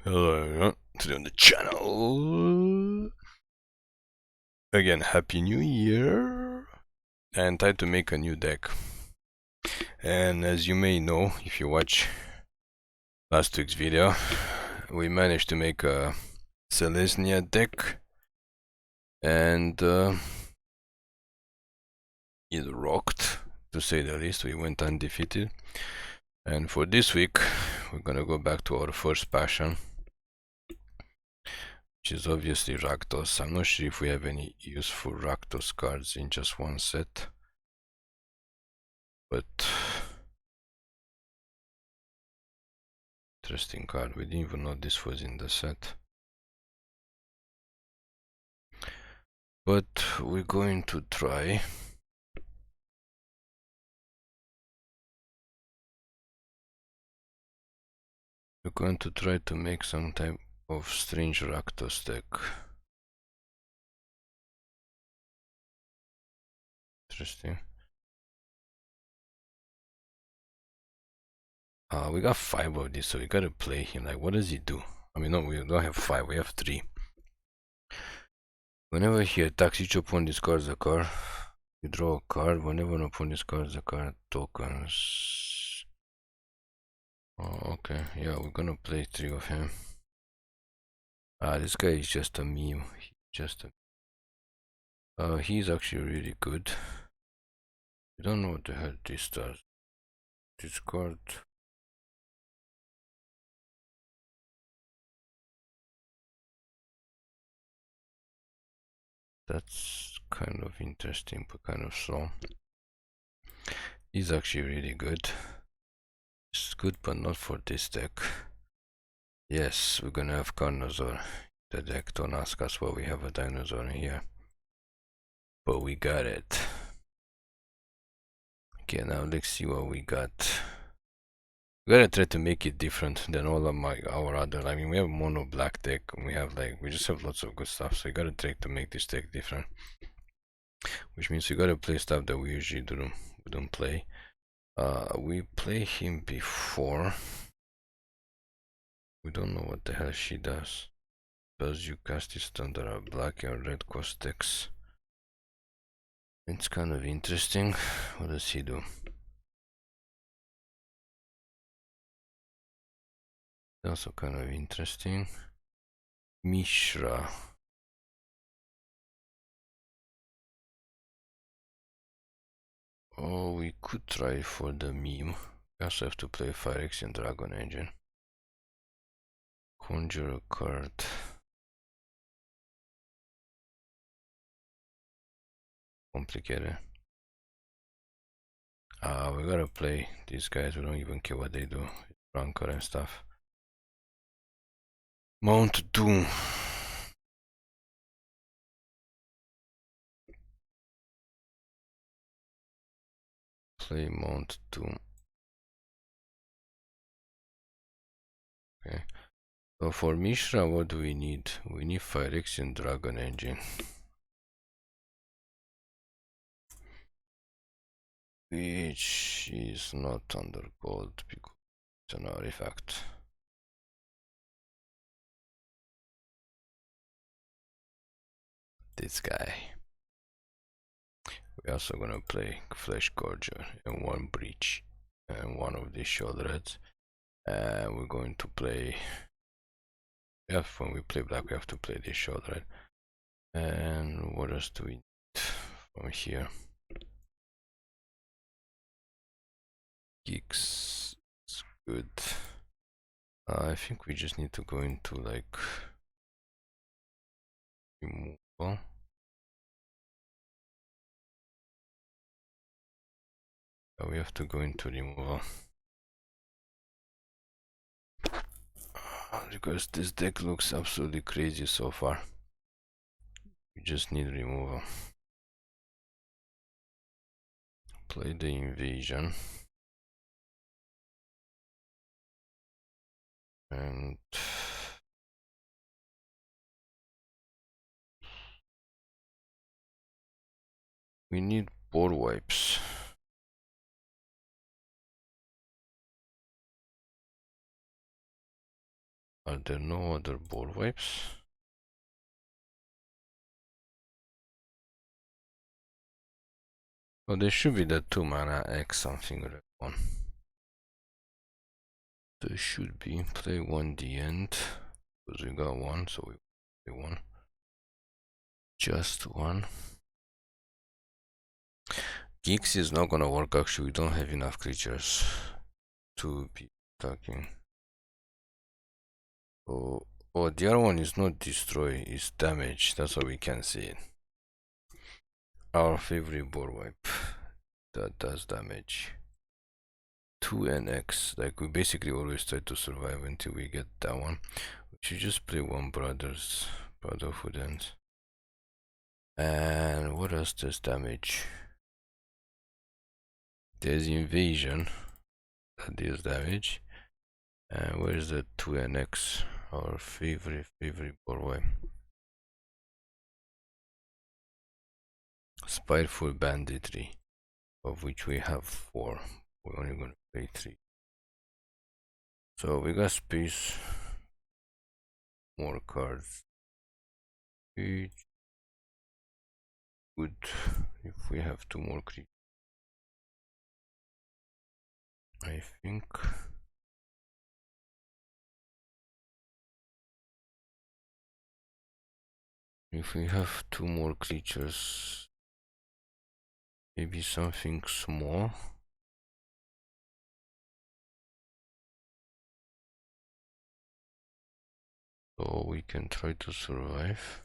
Hello everyone, today on the channel. Again, Happy New Year! And time to make a new deck. And as you may know, if you watch last week's video, we managed to make a Selesnya deck. And it rocked, to say the least. We went undefeated. And for this week, we're gonna go back to our first passion, which is obviously Rakdos. I'm not sure if we have any useful Rakdos cards in just one set, but interesting card. We didn't even know this was in the set. But we're going to try. We're going to try to make some type of strange Rakdos deck. Interesting. We got 5 of these, so we gotta play him. Like, what does he do? I mean, no, we don't have 5, we have 3. Whenever he attacks, each opponent discards a card. You draw a card. Whenever an opponent discards a card, tokens. Oh, okay. Yeah, we're gonna play 3 of him. This guy is just a meme. He's actually really good. I don't know what the hell this does. Discard. That's kind of interesting, but kind of slow. He's actually really good. It's good, but not for this deck. Yes, we're gonna have Carnosaur. The deck, don't ask us why we have a dinosaur in here. But we got it. Okay, now let's see what we got. We gotta try to make it different than all of our other. I mean, we have mono black deck, and we just have lots of good stuff. So we gotta try to make this deck different, which means we gotta play stuff that we usually don't play. We play him before. We don't know what the hell she does. Does you cast it under a black and red cost decks? It's kind of interesting. What does he do? Also kind of interesting. Mishra. Oh, we could try for the meme. We also have to play Phyrexian Dragon engine. Conjure a card. Complicated. We gotta play these guys. We don't even care what they do. Rankle and stuff. Mount Doom. Play Mount Doom. Okay. So for Mishra, what do we need? We need Phyrexian Dragon engine. Which is not under gold because it's an artifact. This guy. We're also gonna play Fleshgorger and one Breach and one of these Sheoldreds. And we're going to play. When we play black, we have to play this Sheoldred. And what else do we need from here? Geeks is good. I think we just need to go into like removal. We have to go into removal. Because this deck looks absolutely crazy so far. We just need removal. Play the invasion. And we need board wipes. Are there no other board wipes? Oh, there should be the 2 mana X something red one. There should be. Play 1 the end. Because we got 1, so we play 1. Just 1. Geeks is not gonna work actually, we don't have enough creatures to be attacking. Oh, the other one is not destroy, it's damage, that's why we can see it. Our favorite board wipe that does damage. 2 and X, like we basically always try to survive until we get that one. We should just play 1 Brotherhood ends. And what else does damage? There's Invasion that deals damage. And where's the 2NX? Our favorite board wipe. Spiteful Banditry, of which we have 4. We're only gonna play 3. So we got space. More cards. Each good if we have 2 more creatures. I think. If we have 2 more creatures, maybe something small. So we can try to survive.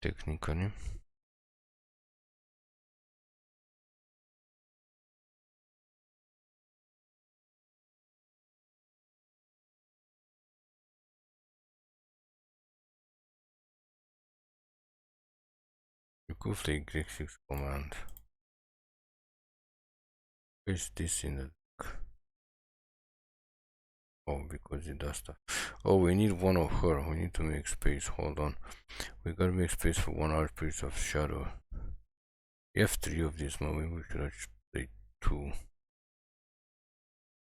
Technically. You could play Greek 6 command. Where's this in the deck? Oh, because it does stuff. Oh, we need 1 of her. We need to make space. Hold on. We gotta make space for 1 Archpriest of Shadow. We have 3 of these now. Maybe we should actually play 2.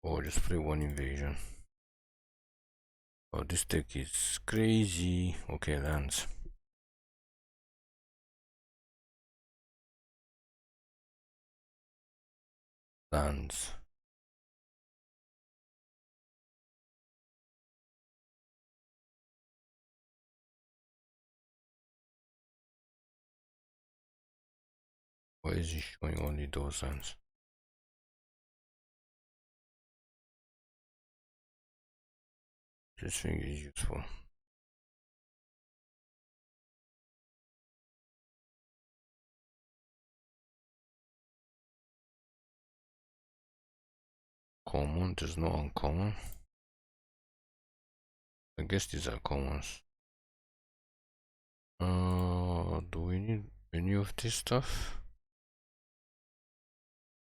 Or just play 1 Invasion. Oh, this deck is crazy. Okay, lands. Lands. Why is he showing only those lands? This thing is useful. Common, there's no uncommon. I guess these are commons. Do we need any of this stuff?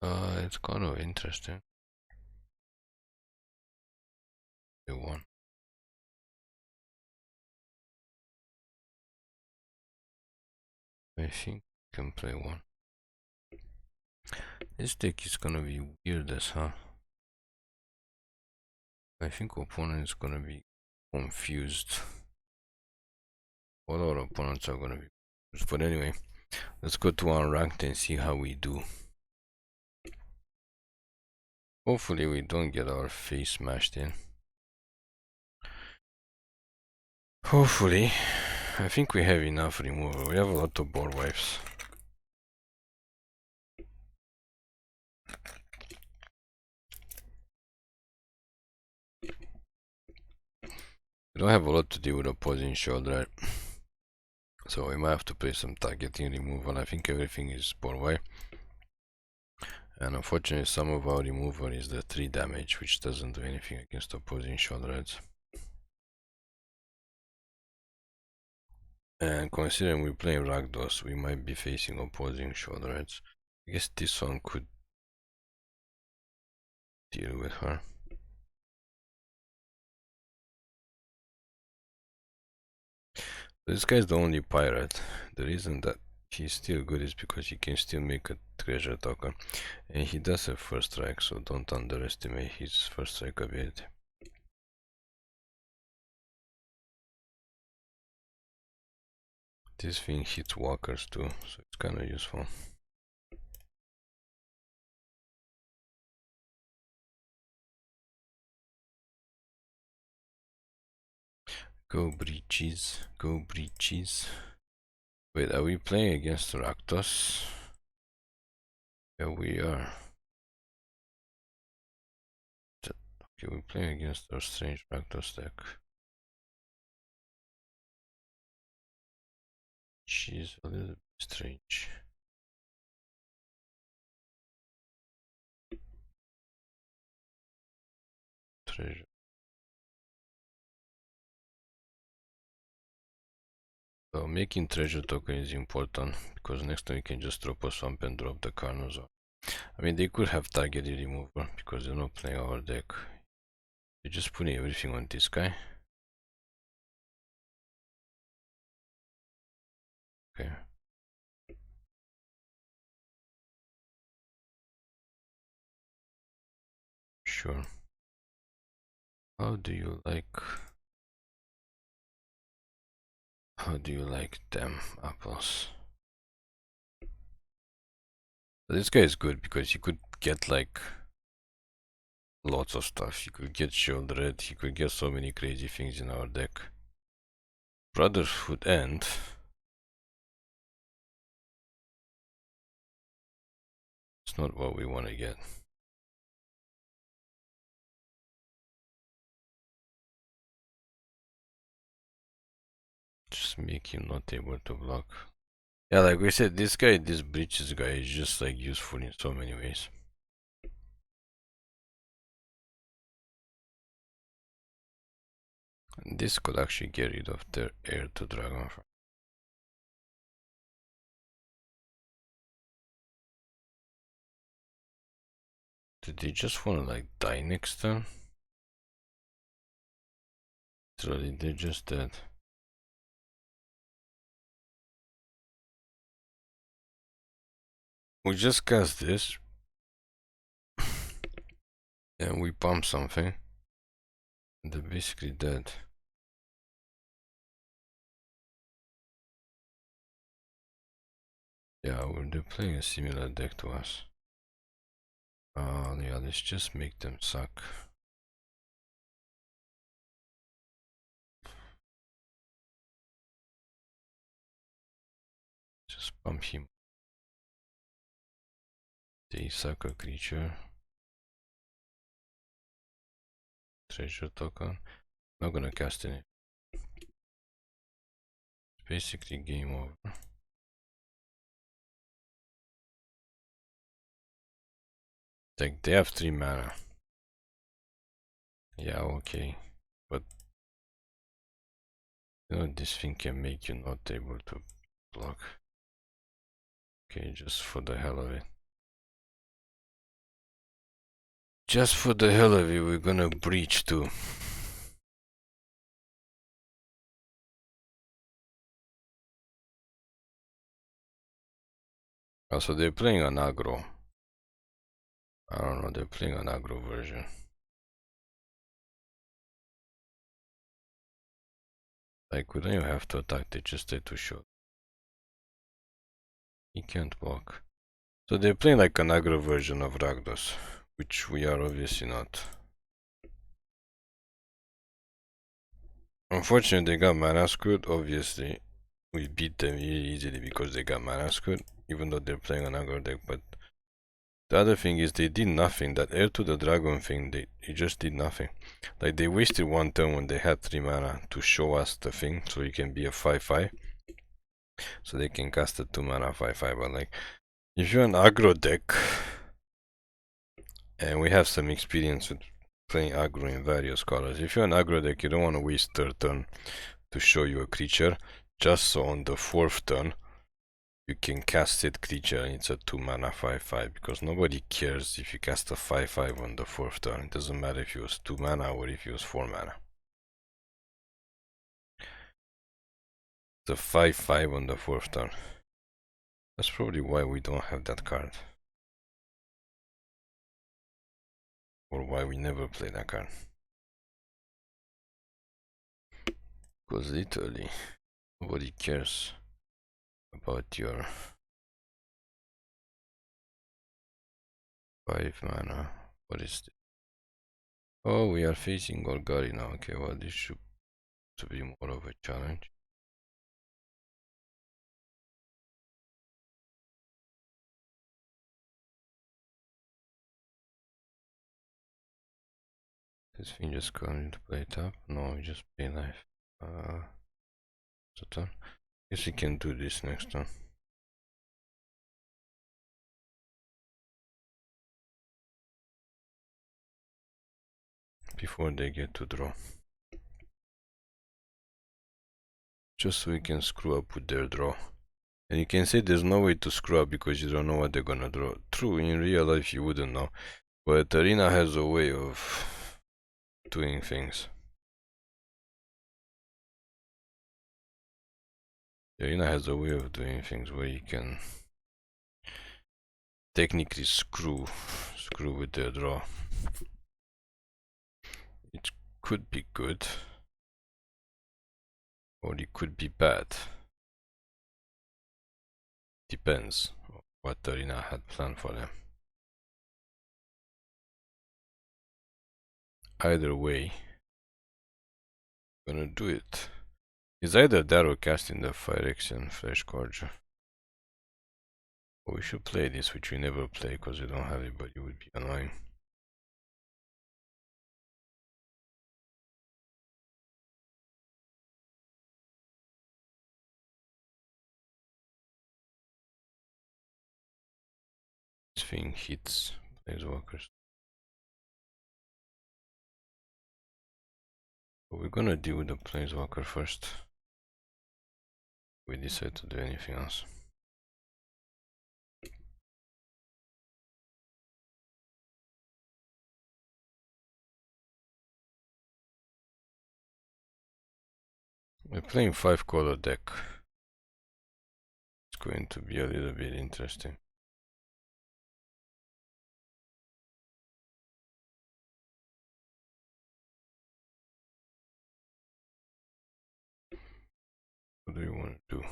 It's kind of interesting. The one. I think we can play 1. This deck is gonna be weird as hell. I think opponent is gonna be confused. All our opponents are gonna be confused. But anyway, let's go to unranked and see how we do. Hopefully we don't get our face smashed in. Hopefully. I think we have enough removal. We have a lot of board wipes. We don't have a lot to do with opposing Sheoldred. So we might have to play some targeting removal. I think everything is board wipe. And unfortunately some of our removal is the 3 damage, which doesn't do anything against opposing Sheoldreds. And considering we're playing Rakdos, we might be facing opposing Sheoldreds. I guess this one could deal with her. This guy's the only pirate. The reason that he's still good is because he can still make a treasure token. And he does have first strike, so don't underestimate his first strike ability. This thing hits walkers too, so it's kind of useful. Go Breeches, go Breeches. Wait, are we playing against Rakdos? Yeah, we are. Okay, we're playing against our strange Rakdos deck. She's a little bit strange. Treasure. So making treasure token is important because next time you can just drop a swamp and drop the Carnosaur. I mean, they could have targeted remover because they're not playing our deck. They're just putting everything on this guy. Okay. Sure. How do you like them apples? This guy is good because you could get like lots of stuff. You could get Sheoldred, you could get so many crazy things in our deck. Brotherhood end. It's not what we want to get. Just make him not able to block. Yeah, like we said, this Breeches guy is just like useful in so many ways. And this could actually get rid of their heir to dragon. Did they just want to like die next turn? Literally, they're just dead. We just cast this. And we pump something. They're basically dead. Yeah, they're playing a similar deck to us. Yeah, let's just make them suck. Just pump him. They suck a creature. Treasure token. Not gonna cast any. It's basically game over. Like they have 3 mana. Yeah, okay. But you know this thing can make you not able to block. Okay, just for the hell of it. Just for the hell of it, we're gonna breach too. Also, they're playing an aggro. I don't know, they're playing an aggro version. Like, we don't even have to attack, they just stay too short. He can't block. So they're playing like an aggro version of Rakdos, which we are obviously not. Unfortunately, they got mana screwed. Obviously, we beat them easily because they got mana screwed, even though they're playing an aggro deck. But the other thing is they did nothing. That heir to the dragon thing, they just did nothing. Like they wasted 1 turn when they had 3 mana to show us the thing, so it can be a 5/5. So they can cast a 2 mana 5/5. But like, if you're an aggro deck, and we have some experience with playing aggro in various colors. If you're an aggro deck, you don't want to waste 3rd turn to show you a creature, just so on the 4th turn you can cast that creature and it's a 2 mana 5/5, because nobody cares if you cast a 5/5 on the 4th turn. It doesn't matter if you use 2 mana or if you use 4 mana. It's a 5/5 on the 4th turn. That's probably why we don't have that card. Or why we never play that card. Because literally, nobody cares. about your 5 mana. What is this? Oh, we are facing Golgari now. Okay, well, this should to be more of a challenge. This thing just going to play top? No, we just play life. So turn. Guess we can do this next turn. Before they get to draw. Just so we can screw up with their draw. And you can say there's no way to screw up because you don't know what they're gonna draw. True, in real life you wouldn't know. But Arena has a way of doing things. Arena has a way of doing things where you can technically screw with their draw. It could be good. Or it could be bad. Depends on what Arena had planned for them. Either way, gonna do it. It's either that or casting the Phyrexian Fleshgorger. We should play this, which we never play because we don't have it, but it would be annoying. This thing hits Planeswalkers. But we're gonna deal with the Planeswalker first. We decide to do anything else. We're playing 5-color deck. It's going to be a little bit interesting. What do you want to do?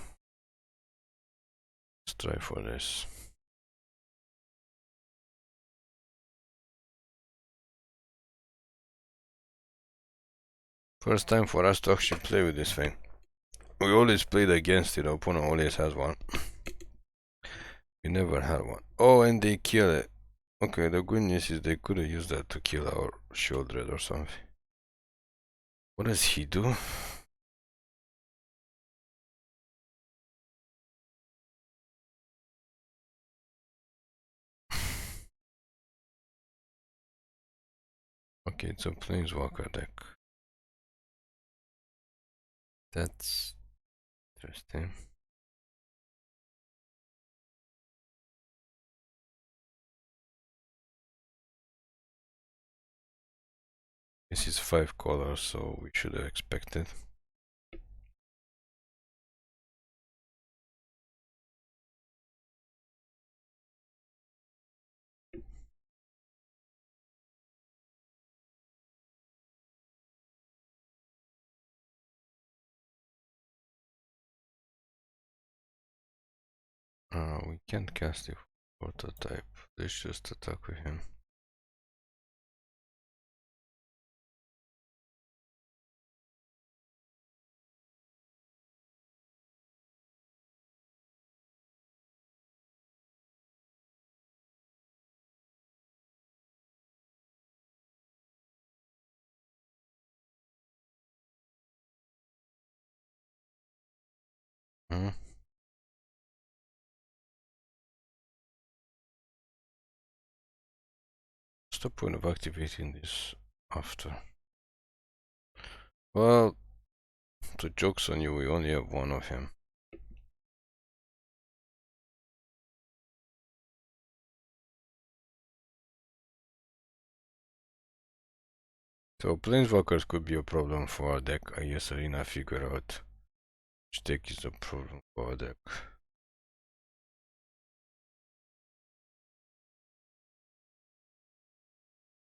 Let's try for this. First time for us to actually play with this thing. We always played against it, our opponent always has one. We never had one. Oh, and they kill it. Okay, the good news is they could have used that to kill our Sheoldred or something. What does he do? Okay, it's a Planeswalker deck. That's interesting. This is 5 colors, so we should have expected. We can't cast it for the type. Let's just attack with him. Hmm? What's the point of activating this after? Well, the joke's on you, we only have one of him. So Planeswalkers could be a problem for our deck. I guess Arena figure out which deck is a problem for our deck.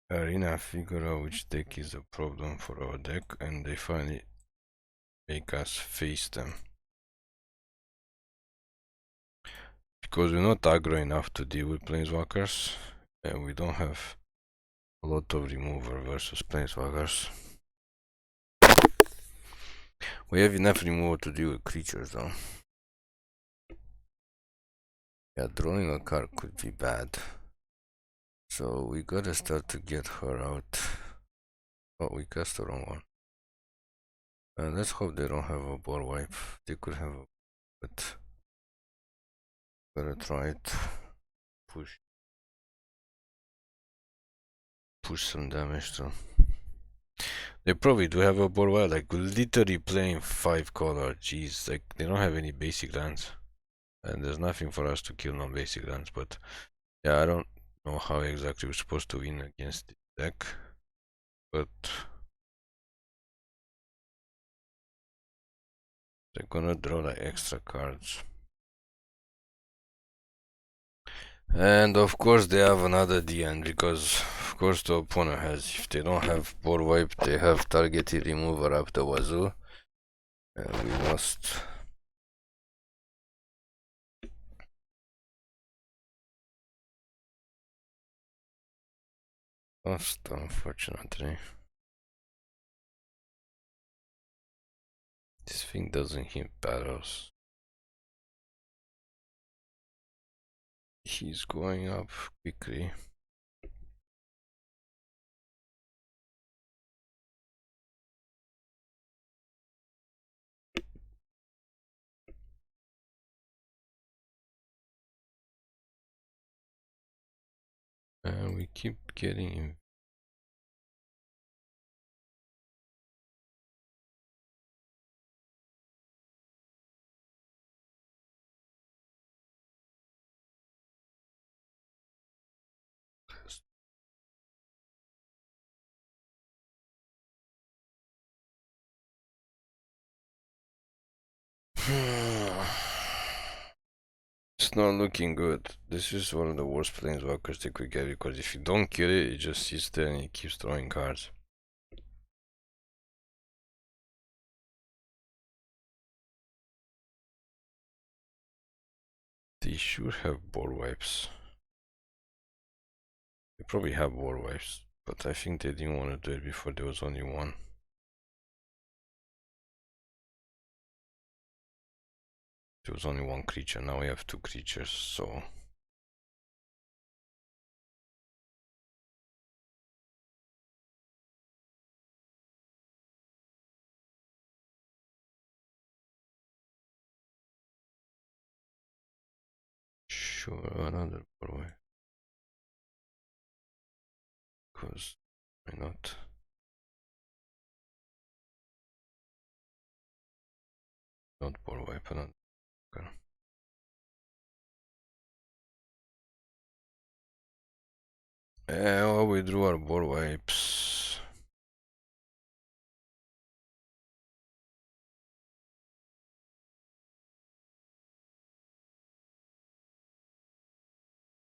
Arena figure out which deck is a problem for our deck, and they finally make us face them. Because we're not aggro enough to deal with planeswalkers, and we don't have a lot of remover versus planeswalkers. We have enough removal to deal with creatures though. Yeah, drawing a card could be bad. So we gotta start to get her out. Oh, we cast the wrong one. Let's hope they don't have a board wipe. They could have a, but gotta try it. Push some damage though. They probably do have a board wipe, like literally playing 5 color. Jeez, like they don't have any basic lands. And there's nothing for us to kill non-basic lands, but yeah, I don't know how exactly we're supposed to win against this deck. But they're gonna draw like extra cards. And of course they have another DN because of course the opponent has, if they don't have board wipe, they have targeted remover up the wazoo. And we must unfortunately. This thing doesn't hit battles. He's going up quickly. And we keep getting him. It's not looking good. This is one of the worst planeswalkers they could get because if you don't kill it, it just sits there and it keeps throwing cards. They should have board wipes. They probably have board wipes, but I think they didn't want to do it before there was only one. There was only one creature, now we have 2 creatures, so... Sure, another board wipe. Because, why not? Not board wipe, another. Okay. Well, we drew our board wipes.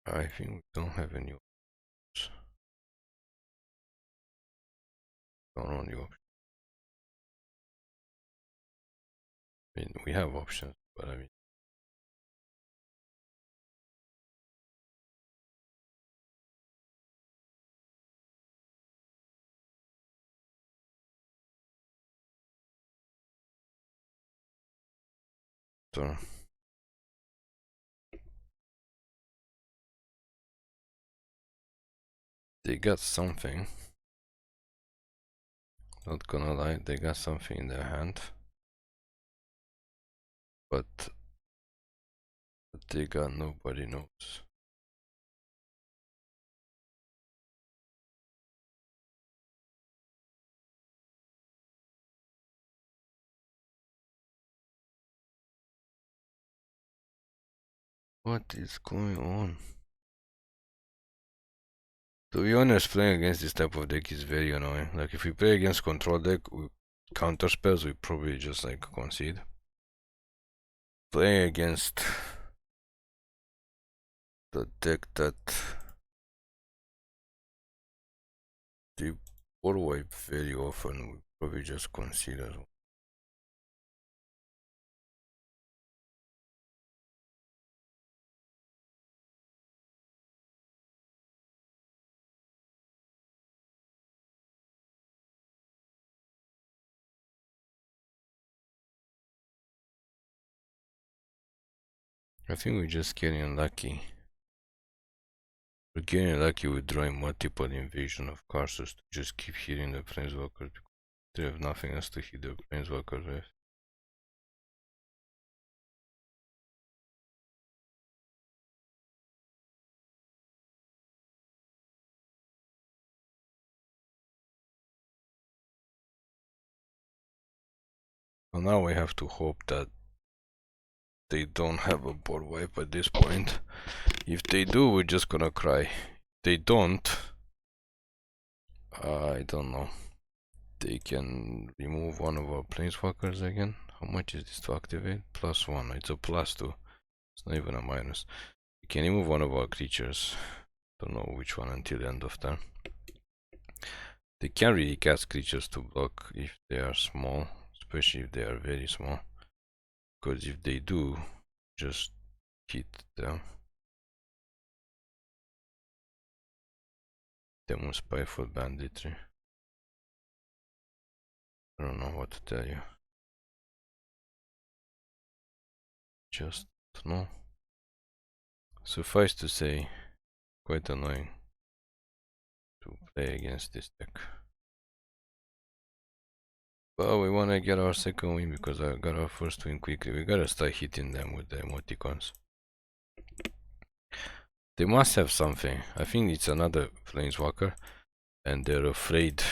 I think we don't have any options. Don't know any options. I mean, we have options, but I mean... So... They got something. Not gonna lie, they got something in their hand. But they got nobody knows. What is going on? To be honest, playing against this type of deck is very annoying. Like if we play against control deck with counter spells, we probably just like concede. Playing against the deck that they board wipe very often, we probably just concede as well. I think we're just getting unlucky. We're getting lucky with drawing multiple Invasion of Carnosaurs to just keep hitting the Planeswalkers because they have nothing else to hit the Planeswalkers with. Well, now we have to hope that they don't have a board wipe at this point. If they do, we're just gonna cry. If they don't, I don't know. They can remove one of our Planeswalkers again. How much is this to activate? +1. It's a +2. It's not even a minus. You can remove one of our creatures. Don't know which one until the end of turn. They can really cast creatures to block if they are small, especially if they are very small. Because if they do, just hit them. Demon Spyful Banditry. I don't know what to tell you. Just no. Suffice to say, quite annoying to play against this deck. But we wanna get our second win because I got our first win quickly. We gotta start hitting them with the emoticons. They must have something. I think it's another Planeswalker, and they're afraid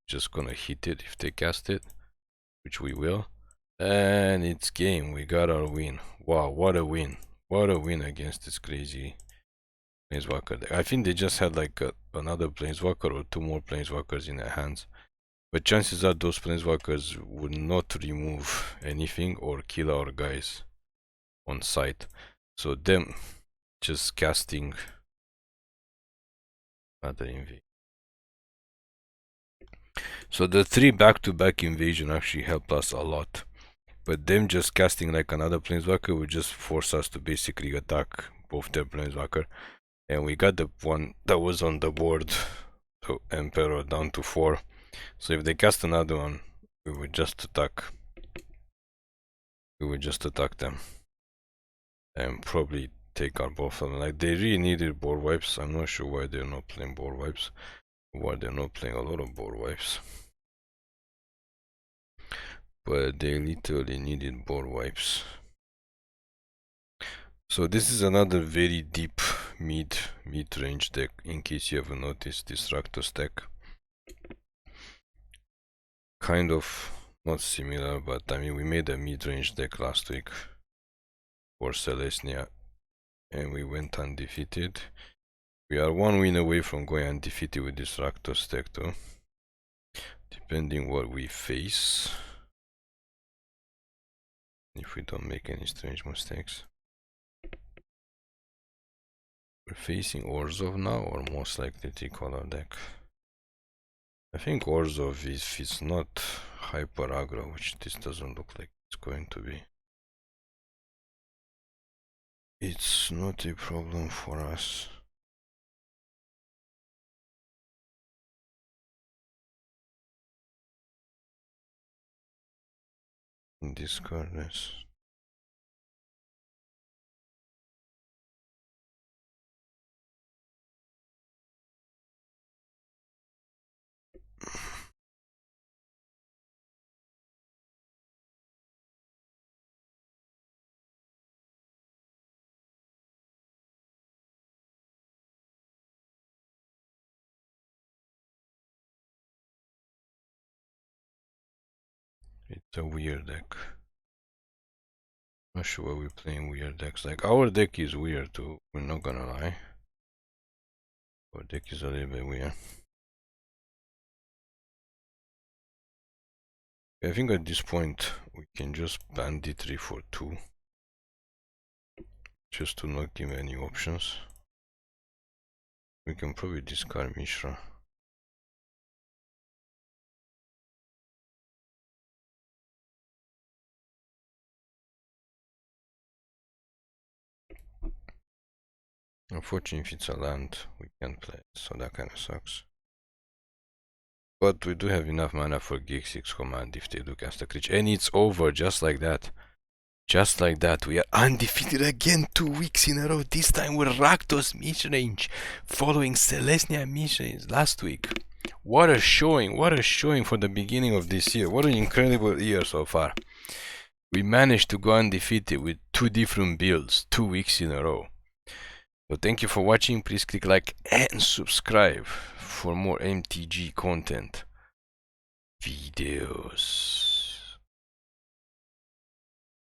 just gonna hit it if they cast it, which we will. And it's game. We got our win. Wow, what a win! What a win against this crazy Planeswalker deck. I think they just had like another Planeswalker or 2 more Planeswalkers in their hands. But chances are those Planeswalkers would not remove anything or kill our guys on sight. So them just casting another invasion. So the 3 back-to-back invasion actually helped us a lot. But them just casting like another Planeswalker would just force us to basically attack both their Planeswalker. And we got the one that was on the board, so Emperor down to 4. So if they cast another one, we would just attack. We would just attack them. And probably take our both of them. Like, they really needed board wipes. I'm not sure why they're not playing board wipes. Why they're not playing a lot of board wipes. But they literally needed board wipes. So this is another very deep mid-range deck, in case you haven't noticed, this Rakdos deck. Kind of not similar, but I mean, we made a mid-range deck last week for Celestia and we went undefeated. We are 1 win away from going undefeated with this Rakdos deck too, depending what we face, if we don't make any strange mistakes. We're facing Orzhov now, or most likely Tricolor deck. I think Orzhov, if it's not hyper aggro, which this doesn't look like it's going to be, it's not a problem for us. Discard this. It's a weird deck. Not sure why we're playing weird decks. Like, our deck is weird too, we're not gonna lie. Our deck is a little bit weird. I think at this point we can just banditry for 2. Just to not give any options. We can probably discard Mishra. Unfortunately, if it's a land, we can't play it, so that kind of sucks. But we do have enough mana for Gig 6 command if they do cast a creature. And it's over just like that. Just like that, we are undefeated again 2 weeks in a row, this time with Rakdos Midrange, following Celestia Midrange last week. What a showing for the beginning of this year. What an incredible year so far. We managed to go undefeated with 2 different builds, 2 weeks in a row. So thank you for watching, please click like and subscribe for more MTG content videos.